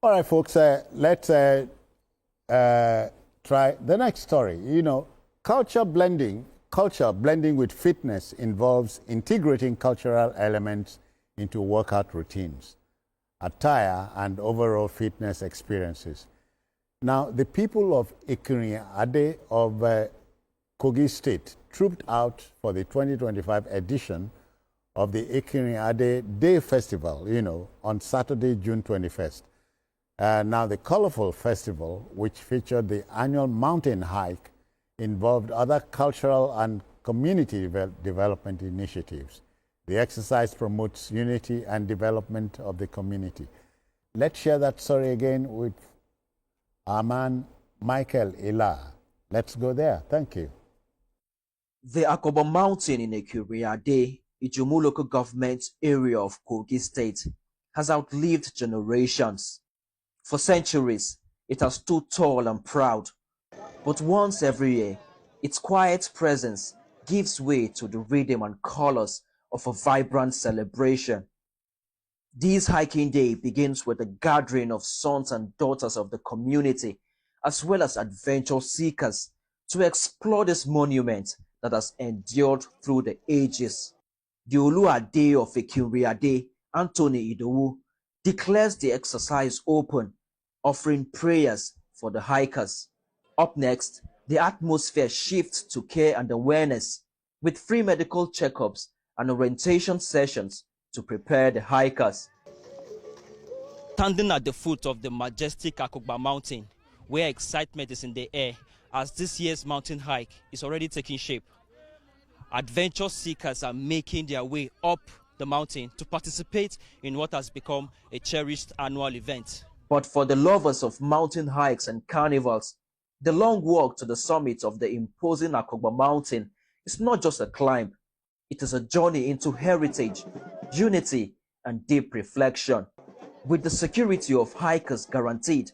All right, folks, let's try the next story. You know, culture blending with fitness involves integrating cultural elements into workout routines, attire, and overall fitness experiences. Now, the people of Ekinrin-Adde of Kogi State trooped out for the 2025 edition of the Ekinrin-Adde Day Festival, you know, on Saturday, June 21st. Now, the colorful festival, which featured the annual mountain hike, involved other cultural and community development initiatives. The exercise promotes unity and development of the community. Let's share that story again with our man, Michael Ila. Let's go there. Thank you. The Akogba Mountain in Ekinrin-Adde, Ijumu local government area of Kogi State, has outlived generations. For centuries, it has stood tall and proud. But once every year, its quiet presence gives way to the rhythm and colors of a vibrant celebration. This hiking day begins with a gathering of sons and daughters of the community, as well as adventure seekers, to explore this monument that has endured through the ages. The Olu-Ade of Ekinrin-Adde, Anthony Idowu, declares the exercise open, offering prayers for the hikers. Up next, the atmosphere shifts to care and awareness, with free medical checkups and orientation sessions to prepare the hikers. Standing at the foot of the majestic Akogba Mountain, where excitement is in the air as this year's mountain hike is already taking shape. Adventure seekers are making their way up the mountain to participate in what has become a cherished annual event. But for the lovers of mountain hikes and carnivals, the long walk to the summit of the imposing Akogba Mountain is not just a climb. It is a journey into heritage, unity, and deep reflection. With the security of hikers guaranteed,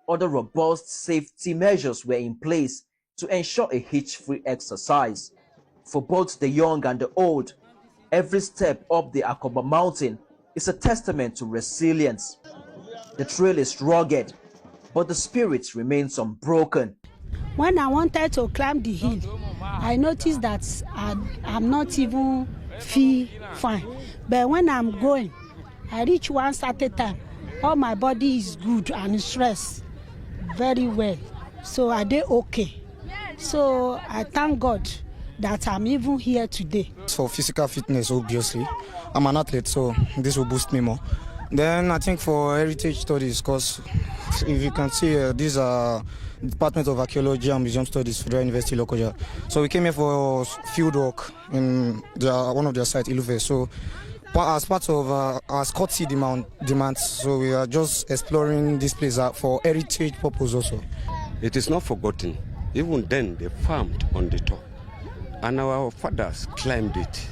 other robust safety measures were in place to ensure a hitch-free exercise. For both the young and the old, every step up the Akogba Mountain is a testament to resilience. The trail is rugged, but the spirit remains unbroken. When I wanted to climb the hill, I noticed that I'm not even feel fine. But when I'm going, I reach one certain time, all my body is good and stressed very well. So I did okay. So I thank God that I'm even here today. For physical fitness, obviously, I'm an athlete, so this will boost me more. Then I think for heritage studies, because if you can see, these are Department of Archaeology and Museum Studies, Federal University, Lokoja. So we came here for field work in one of their sites, Ilufe. So as part of our Scotsy demands, so we are just exploring this place for heritage purpose also. It is not forgotten. Even then, they farmed on the top, and our fathers climbed it.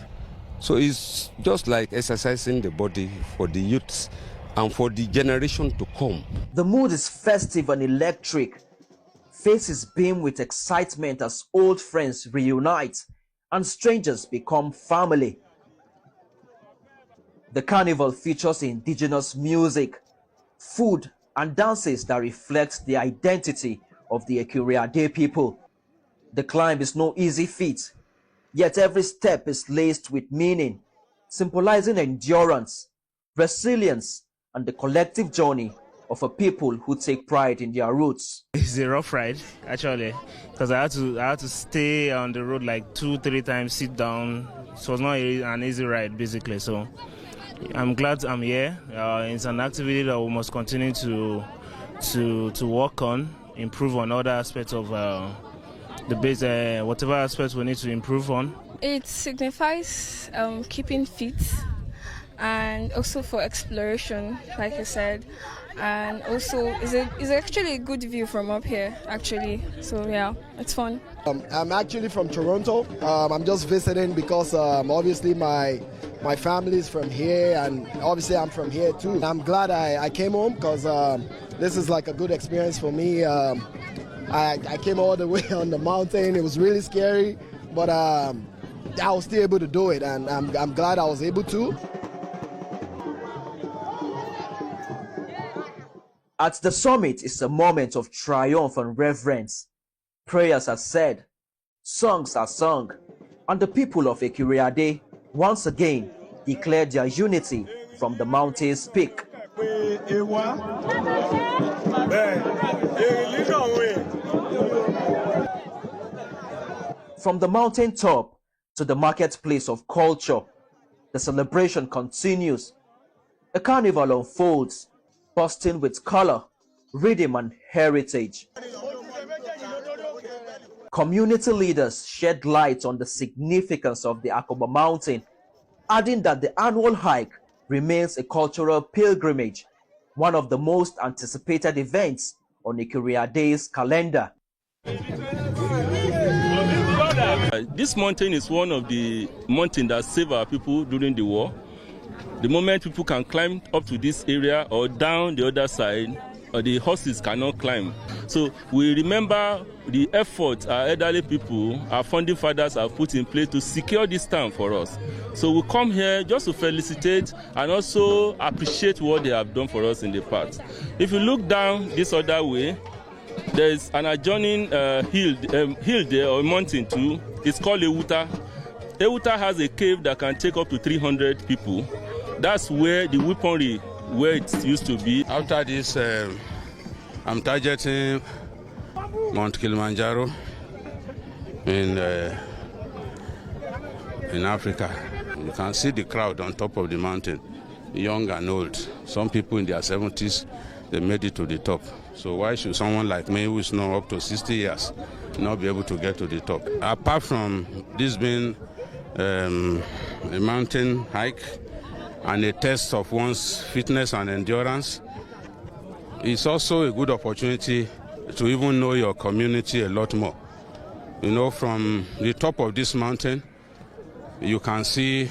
So it's just like exercising the body for the youths and for the generation to come. The mood is festive and electric. Faces beam with excitement as old friends reunite and strangers become family. The carnival features indigenous music, food, and dances that reflect the identity of the Ekinrin-Adde people. The climb is no easy feat, yet every step is laced with meaning, symbolizing endurance, resilience, and the collective journey of a people who take pride in their roots. It's a rough ride, actually, because I had to stay on the road like 2-3 times, sit down. It was not an easy ride, basically. So I'm glad I'm here. It's an activity that we must continue to work on, improve on other aspects of the base, whatever aspects we need to improve on. It signifies keeping fit and also for exploration, like you said, and also it's actually a good view from up here, actually. So yeah, it's fun. I'm actually from Toronto. I'm just visiting because obviously my family is from here, and obviously I'm from here too. I'm glad I came home because this is like a good experience for me. I came all the way on the mountain. It was really scary, but I was still able to do it, and I'm glad I was able to. At the summit is a moment of triumph and reverence. Prayers are said, songs are sung, and the people of Ekinrin-Adde once again declared their unity from the mountain's peak. From the mountain top to the marketplace of culture, the celebration continues. The carnival unfolds, bursting with color, rhythm, and heritage. Community leaders shed light on the significance of the Akogba mountain, adding that the annual hike remains a cultural pilgrimage, one of the most anticipated events on Ekinrin-Adde's calendar. This mountain is one of the mountains that saved our people during the war. The moment people can climb up to this area or down the other side, the horses cannot climb. So we remember the effort our elderly people, our founding fathers have put in place to secure this town for us. So we come here just to felicitate and also appreciate what they have done for us in the past. If you look down this other way, there is an adjoining hill there, or mountain too. It's called Ewuta. Ewuta has a cave that can take up to 300 people. That's where the weaponry, where it used to be. After this, I'm targeting Mount Kilimanjaro in Africa. You can see the crowd on top of the mountain, young and old. Some people in their 70s, they made it to the top. So why should someone like me, who is now up to 60 years, not be able to get to the top? Apart from this being a mountain hike and a test of one's fitness and endurance, it's also a good opportunity to even know your community a lot more. You know, from the top of this mountain, you can see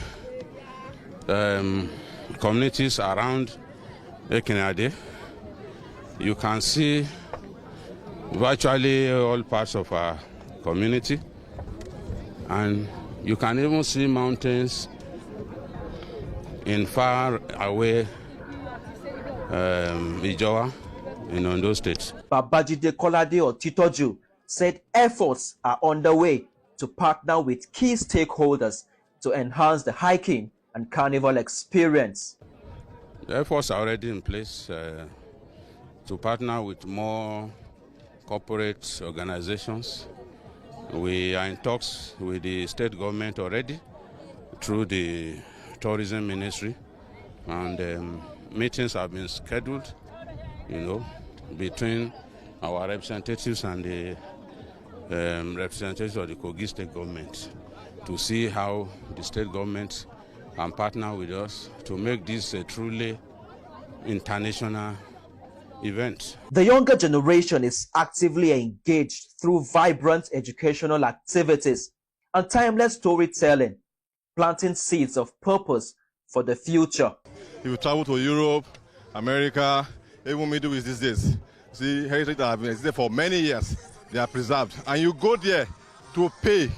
communities around Ekinrin-Adde. You can see virtually all parts of our community, and you can even see mountains in far away Ijowa in Ondo State. Babajide Kolade Otitoju said efforts are underway to partner with key stakeholders to enhance the hiking and carnival experience. The efforts are already in place to partner with more corporate organizations. We are in talks with the state government already through the tourism ministry, and meetings have been scheduled, you know, between our representatives and the representatives of the Kogi state government to see how the state government can partner with us to make this a truly international event. The younger generation is actively engaged through vibrant educational activities and timeless storytelling, planting seeds of purpose for the future. If you travel to Europe, America, even Middle East these days, see heritage that have been existed for many years, they are preserved. And you go there to pay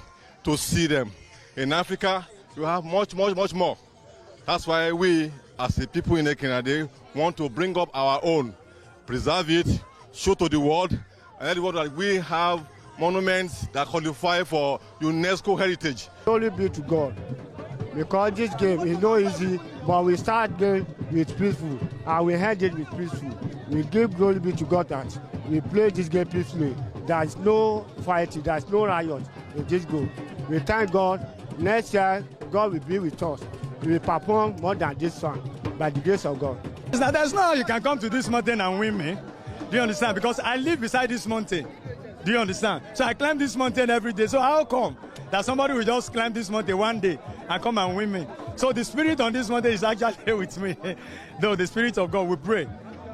to see them. In Africa, you have much more. That's why we, as the people in Ekinrin-Adde, want to bring up our own, preserve it, show to the world, and let the world that we have monuments that qualify for UNESCO heritage. Only be to God, because this game is not easy, but we start game with peaceful, and we end it with peaceful. We give glory be to God that we play this game peacefully. There's no fighting, there's no riot in this game. We thank God. Next year, God will be with us. We will perform more than this song by the grace of God. There's no how you can come to this mountain and win me. Do you understand? Because I live beside this mountain. Do you understand? So I climb this mountain every day. So how come that somebody will just climb this mountain one day and come and win me? So the spirit on this mountain is actually with me. Though the spirit of God, we pray.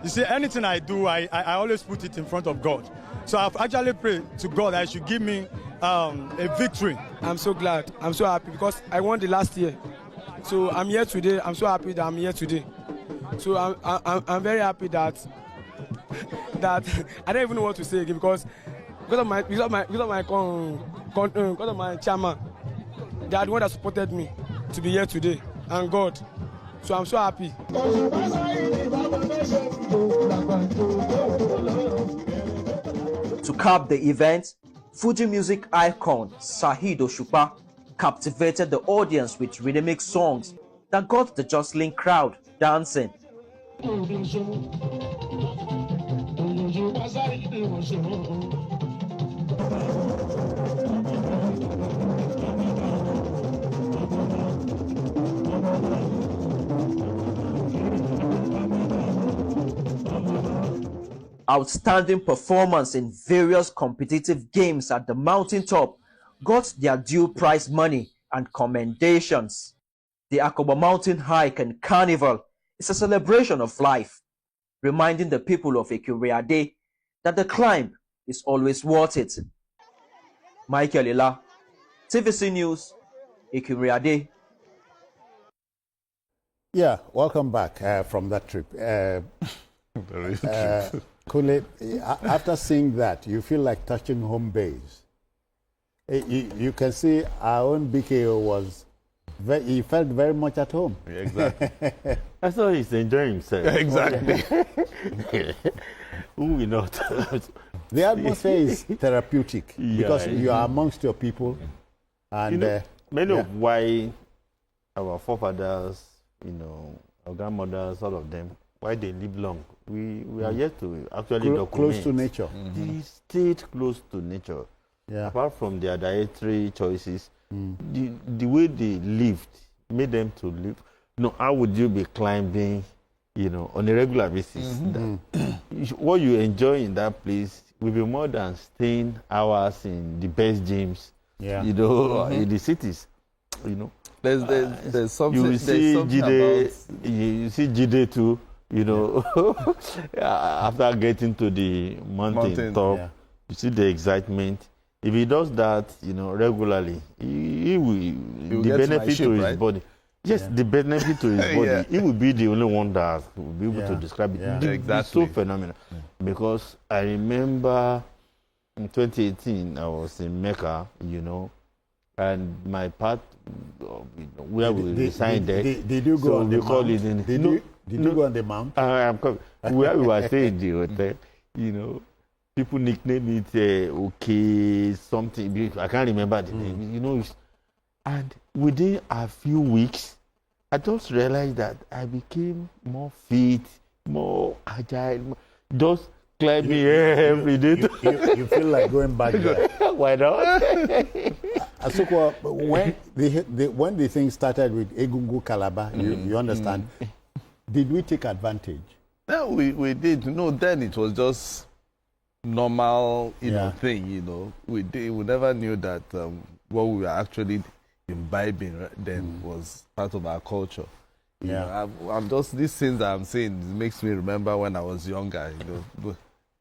You see, anything I do, I always put it in front of God. So I've actually prayed to God that He should give me a victory. I'm so glad. I'm so happy because I won the last year. So I'm here today. I'm so happy that I'm here today. So I'm very happy that I don't even know what to say again because of my chairman, they are the one that supported me to be here today, and God. So I'm so happy. To cap the event, Fuji music icon Saheed Osupa captivated the audience with rhythmic songs that got the jostling crowd dancing. Outstanding performance in various competitive games at the mountaintop got their due prize money and commendations. The Akogba mountain hike and carnival is a celebration of life, reminding the people of Ekinrin-Adde that the climb is always worth it. Michael Ila, TVC News, Ekinrin-Adde. Yeah, welcome back from that trip. Kule, after seeing that, you feel like touching home base. You can see our own BKO he felt very much at home. Yeah, exactly. I thought he's enjoying himself. Exactly. Who will not? The atmosphere is therapeutic because you are amongst your people. And many of why our forefathers, our grandmothers, all of them, why they live long. We are yet to actually document. Close to nature. They stayed close to nature. Yeah. Apart from their dietary choices, the way they lived made them to live. How would you be climbing, on a regular basis? What you enjoy in that place will be more than staying hours in the best gyms, in the cities. There's something. You see Jide too. After getting to the mountain top, you see the excitement. If he does that, regularly, he will the benefit to his body. Yes, the benefit to his body. He will be the only one that will be able to describe it. Exactly. It's so phenomenal. Because I remember in 2018, I was in Mecca, and my part, where we resigned there. Did you go on the mount? Did you go on the mount? Where we were staying in the hotel, people nickname it something. I can't remember the name. And within a few weeks, I just realized that I became more fit, more agile, just climbing every day. You feel like going back there. Why not? Asokwa, when the thing started with Egungun Calabar, you understand, did we take advantage? No, we did. Then it was just normal, thing. We never knew that what we were actually imbibing then was part of our culture. I'm just these things that I'm saying makes me remember when I was younger.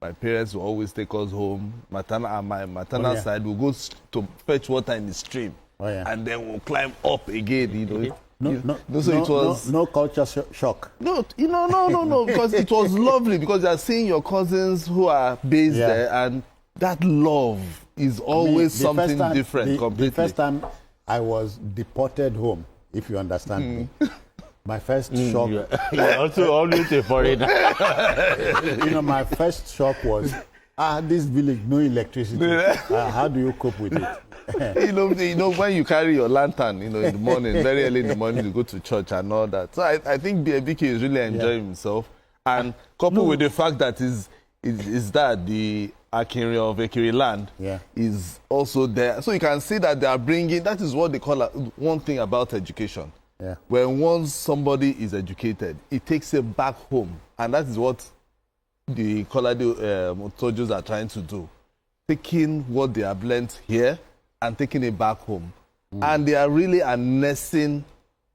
My parents will always take us home. My maternal side will go to fetch water in the stream, and then we'll climb up again. No culture shock. No, because it was lovely because you are seeing your cousins who are based there, and that love is always something different completely. The first time I was deported home, if you understand me. My first shock. You're also always a foreigner. My first shock was, this village, no electricity. How do you cope with it? When you carry your lantern, in the morning, very early in the morning, you go to church and all that. So I think BK is really enjoying himself, and coupled with the fact that is that the Akogba of Ekiri land is also there. So you can see that they are bringing. That is what they call one thing about education. When once somebody is educated, it takes it back home, and that is what the Kolade Motojos are trying to do, taking what they have learned here and taking it back home. And they are really harnessing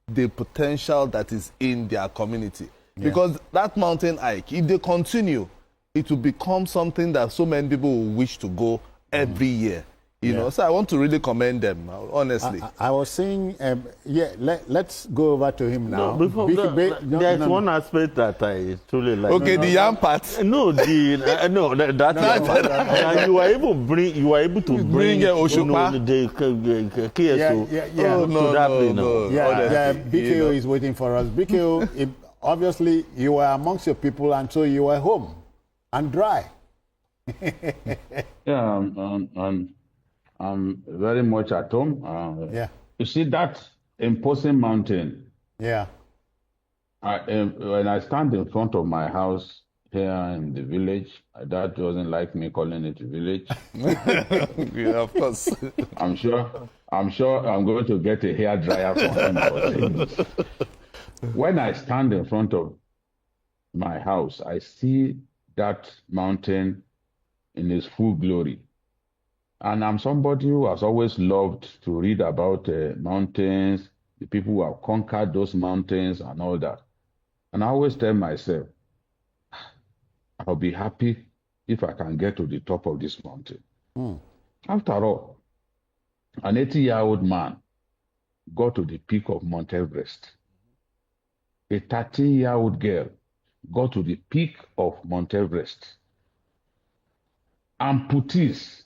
the potential that is in their community. Because that mountain hike, if they continue, it will become something that so many people will wish to go every year. So I want to really commend them, honestly. I was saying, let's go over to him now. There's one aspect that I truly like. Okay, the yam part. That you were able to bring Oshupa. the KSO to that place. BKO is waiting for us. BKO, obviously you were amongst your people, and so you were home and dry. Yeah, I'm very much at home. Yeah. You see that imposing mountain. Yeah. When I stand in front of my house here in the village, Dad doesn't like me calling it a village. Yeah, of course. I'm sure I'm going to get a hair dryer from him for saying this. When I stand in front of my house, I see that mountain in its full glory. And I'm somebody who has always loved to read about mountains, the people who have conquered those mountains and all that. And I always tell myself, I'll be happy if I can get to the top of this mountain. After all, an 80-year-old man got to the peak of Mount Everest. A 13-year-old girl got to the peak of Mount Everest. Amputees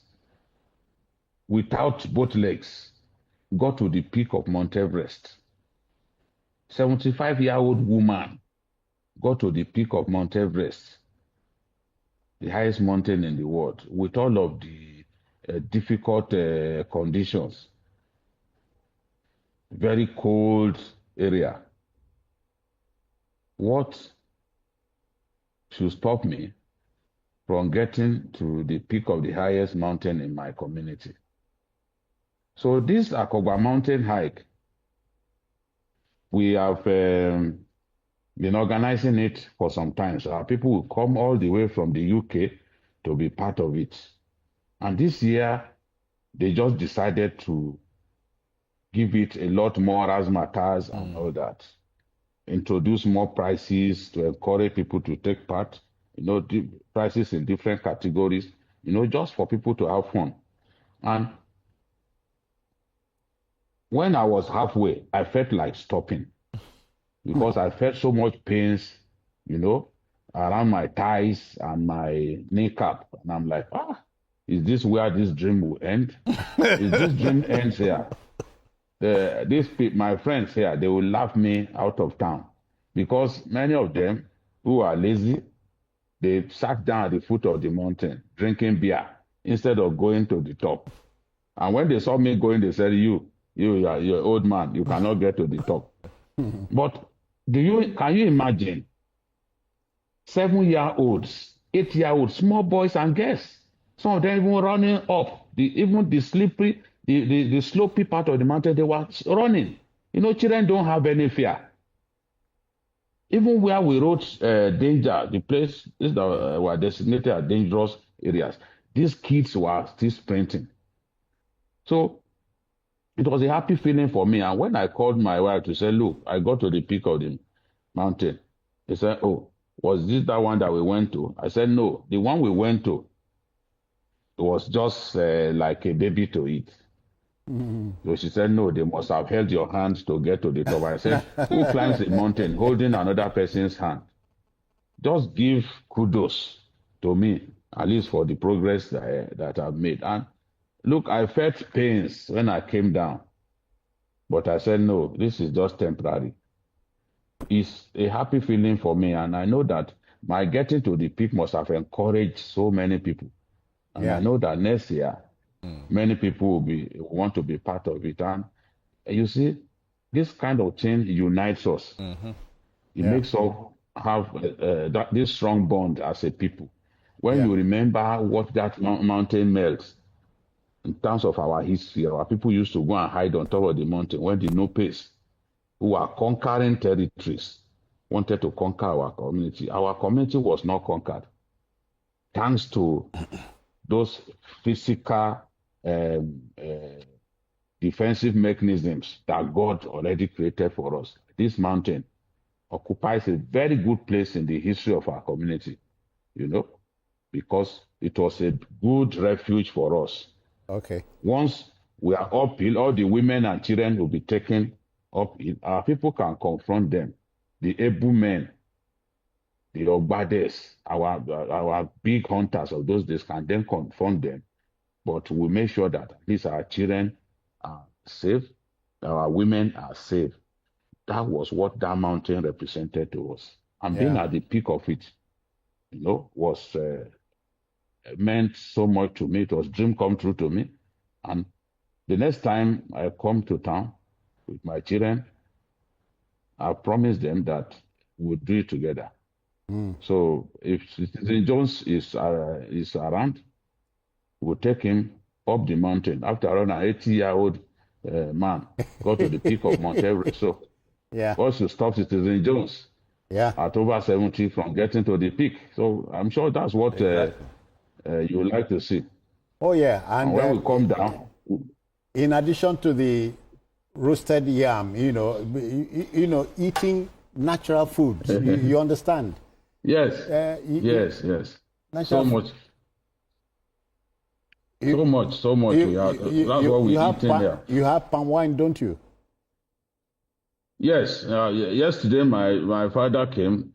without both legs got to the peak of Mount Everest. 75-year-old woman got to the peak of Mount Everest, the highest mountain in the world, with all of the difficult conditions. Very cold area. What should stop me from getting to the peak of the highest mountain in my community? So this Akogba mountain hike, we have been organizing it for some time. So our people will come all the way from the UK to be part of it. And this year, they just decided to give it a lot more razzmatazz and all that. Introduce more prices to encourage people to take part. Prices in different categories, just for people to have fun. And when I was halfway, I felt like stopping because I felt so much pains, around my thighs and my kneecap. And I'm like, is this where this dream will end? Is this dream ends here? My friends here, they will laugh me out of town because many of them who are lazy, they sat down at the foot of the mountain drinking beer instead of going to the top. And when they saw me going, they said, you're an old man, you cannot get to the top. But can you imagine 7-year-olds, 8-year-olds, small boys and girls, some of them even running up, even the slippery, the slopey part of the mountain, they were running. Children don't have any fear. Even where we wrote danger, the place were designated as dangerous areas, these kids were still sprinting. So it was a happy feeling for me. And when I called my wife to say, look, I got to the peak of the mountain, they said, oh, was this that one that we went to? I said, no, the one we went to, it was just like a baby to eat. So she said, no, they must have held your hand to get to the top. I said, who climbs a mountain holding another person's hand? Just give kudos to me, at least for the progress that I've made. And look, I felt pains when I came down. But I said, no, this is just temporary. It's a happy feeling for me. And I know that my getting to the peak must have encouraged so many people. And I know that next year, many people will want to be part of it. And you see, this kind of change unites us. It makes us have this strong bond as a people. When you remember what that mountain melts, in terms of our history, our people used to go and hide on top of the mountain when the Nopes, who are conquering territories, wanted to conquer our community. Our community was not conquered. Thanks to those physical defensive mechanisms that God already created for us. This mountain occupies a very good place in the history of our community, because it was a good refuge for us. Okay. Once we are uphill, all the women and children will be taken uphill. Our people can confront them. The able men, the Ogbades, our big hunters of those days can then confront them. But we make sure that at least our children are safe, our women are safe. that was what that mountain represented to us. And being at the peak of it, was meant so much to me. It was dream come true to me. And the next time I come to town with my children, I promised them that we'll do it together. So if Citizen Jones is around, we'll take him up the mountain. After all, an 80-year-old man got to the peak of Mount Everest. So what's to stop Citizen Jones at over 70 from getting to the peak? So I'm sure that's what you would like to see. Oh, yeah. And when we come down... In addition to the roasted yam, eating natural foods, you understand? Yes. Yes. So much. So much. That's what we eat in there. You have palm wine, don't you? Yes. Yesterday, my father came.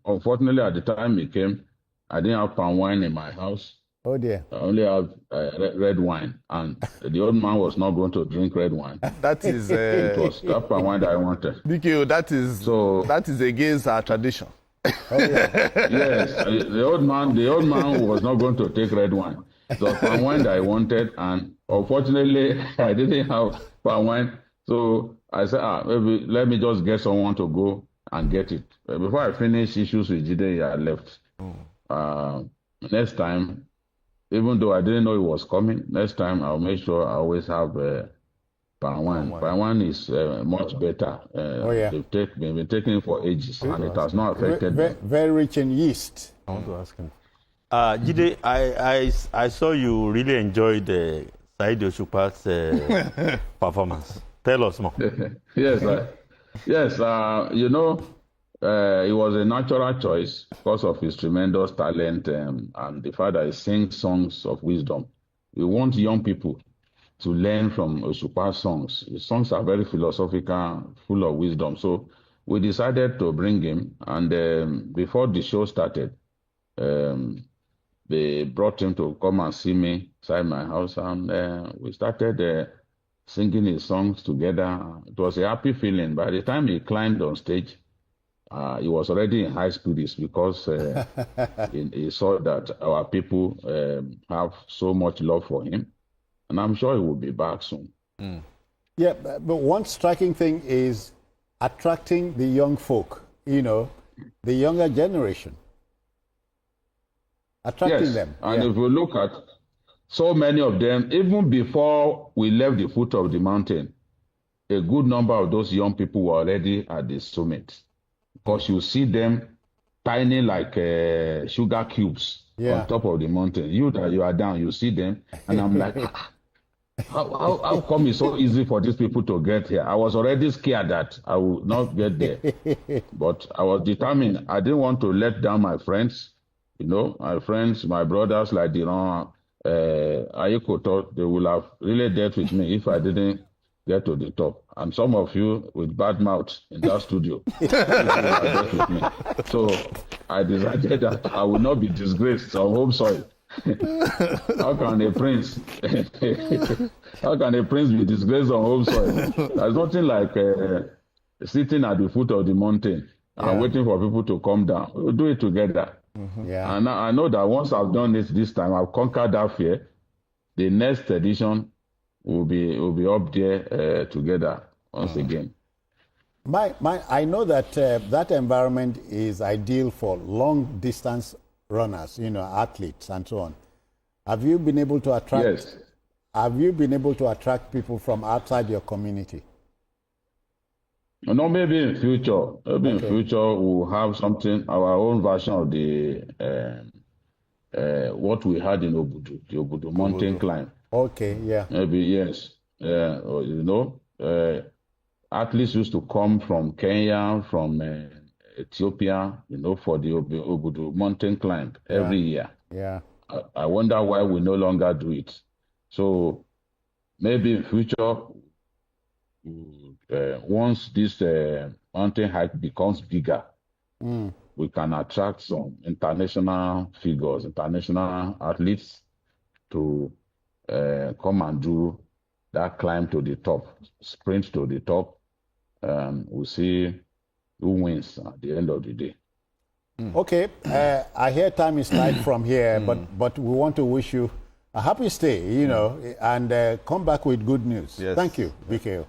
Unfortunately, at the time he came, I didn't have palm wine in my house. Oh dear. I only have red wine, and the old man was not going to drink red wine. That is it was that palm wine that I wanted. BQ, that is against our tradition. Oh, yeah. Yes, the old man was not going to take red wine. So palm wine that I wanted, and unfortunately I didn't have palm wine. So I said, maybe let me just get someone to go and get it. Before I finish issues with Jide, I left. Next time, even though I didn't know it was coming, next time I'll make sure I always have palm wine. Palm wine is much better. They've been taking it for ages, and it has not affected them. Very rich in yeast. I want to ask him. Jide, I saw you really enjoyed Saheed Osupa's performance. Tell us more. Yes. It was a natural choice because of his tremendous talent and the fact that he sings songs of wisdom. We want young people to learn from Osupa's songs. His songs are very philosophical, full of wisdom. So we decided to bring him, and before the show started, they brought him to come and see me inside my house, and we started singing his songs together. It was a happy feeling. By the time he climbed on stage, he was already in high spirits because he saw that our people have so much love for him. And I'm sure he will be back soon. Yeah, but one striking thing is attracting the young folk, the younger generation. Attracting them. And if we look at so many of them, even before we left the foot of the mountain, a good number of those young people were already at the summit. Because you see them tiny like sugar cubes on top of the mountain. You are down, you see them, and I'm like, how come it's so easy for these people to get here? I was already scared that I would not get there. But I was determined. I didn't want to let down my friends. My friends, my brothers, like Ayiko thought they would have really dealt with me if I didn't get to the top. And some of you with bad mouth in that studio. With me. So I decided that I will not be disgraced on home soil. How can a prince be disgraced on home soil? There's nothing like sitting at the foot of the mountain and waiting for people to come down. We'll do it together. And I know that once I've done it this time, I've conquered that fear. The next edition will be up there together once again. I know that that environment is ideal for long distance runners, athletes and so on. Have you been able to attract? Yes. Have you been able to attract people from outside your community? No, maybe in future. Maybe in future we'll have something, our own version of the what we had in Obudu, the Obudu mountain climb. Okay, yeah. Maybe yes. Athletes used to come from Kenya, from Ethiopia, for the Obudu mountain climb every year. Yeah. I wonder why we no longer do it. So maybe in future, once this mountain hike becomes bigger, we can attract some international figures, international athletes to come and do that climb to the top, sprint to the top, we'll see who wins at the end of the day. Okay, I hear time is tight from here, but we want to wish you a happy stay, you know, and come back with good news. Yes. Thank you, BKO.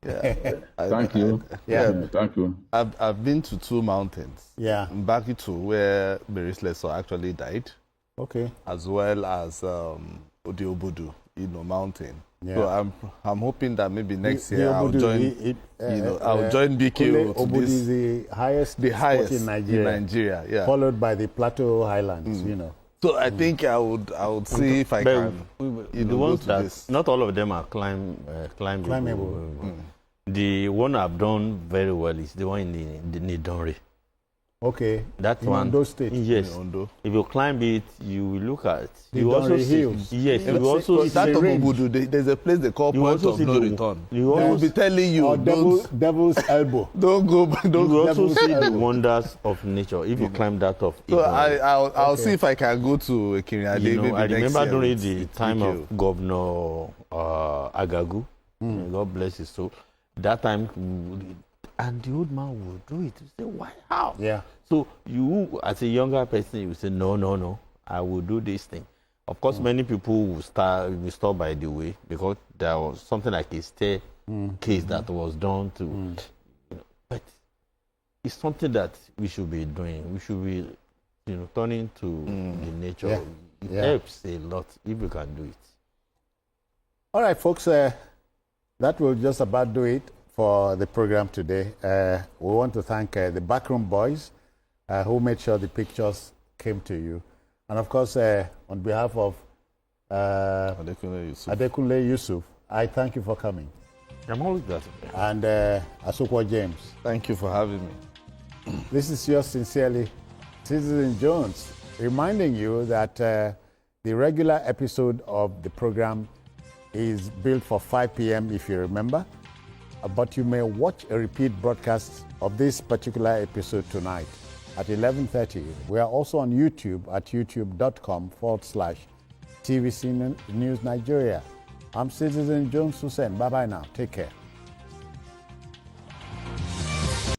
Yeah. Thank you. Thank you. I've been to 2 mountains. Yeah. Mbaki where Mary Slessor actually died. Okay. As well as Odiobudu, mountain. Yeah. So I'm hoping that maybe next year I'll join. I'll join BKO. Obudu is the highest spot in Nigeria. Yeah. Followed by the Plateau Highlands. You know. So I think I would see if I can. The ones that not all of them are climbable. The one I've done very well is the one in the Nidonre. Okay. That in one. Ondo State. Yes. Ondo. If you climb it, you will look at. You also see hills. Yes. You will also see. That of Obudu, there's a place they call Point of No Return. You will be telling you, Devil's Elbow. Don't go. You will also see the wonders of nature if you climb that of. So I'll see if I can go to Ekinrin-Adde. I remember during the time of Governor Agagu. God bless his soul. That time, and the old man would do it. You say, why? How? Yeah. So you, as a younger person, you say, no, I will do this thing. Of course, many people will stop by the way because there was something like a staircase that was done to, but it's something that we should be doing. We should be, turning to the nature. Yeah. It helps a lot if you can do it. All right, folks. That will just about do it for the program today. We want to thank the backroom boys who made sure the pictures came to you. And of course, on behalf of Adekunle Yusuf, I thank you for coming. I'm always glad. And Asokwa James. Thank you for having me. This is yours sincerely, Citizen Jones, reminding you that the regular episode of the program is built for 5 p.m. if you remember, but you may watch a repeat broadcast of this particular episode tonight at 11:30. We are also on YouTube at youtube.com/TVC News Nigeria. I'm Citizen Jones Hussein. Bye-bye now. Take care.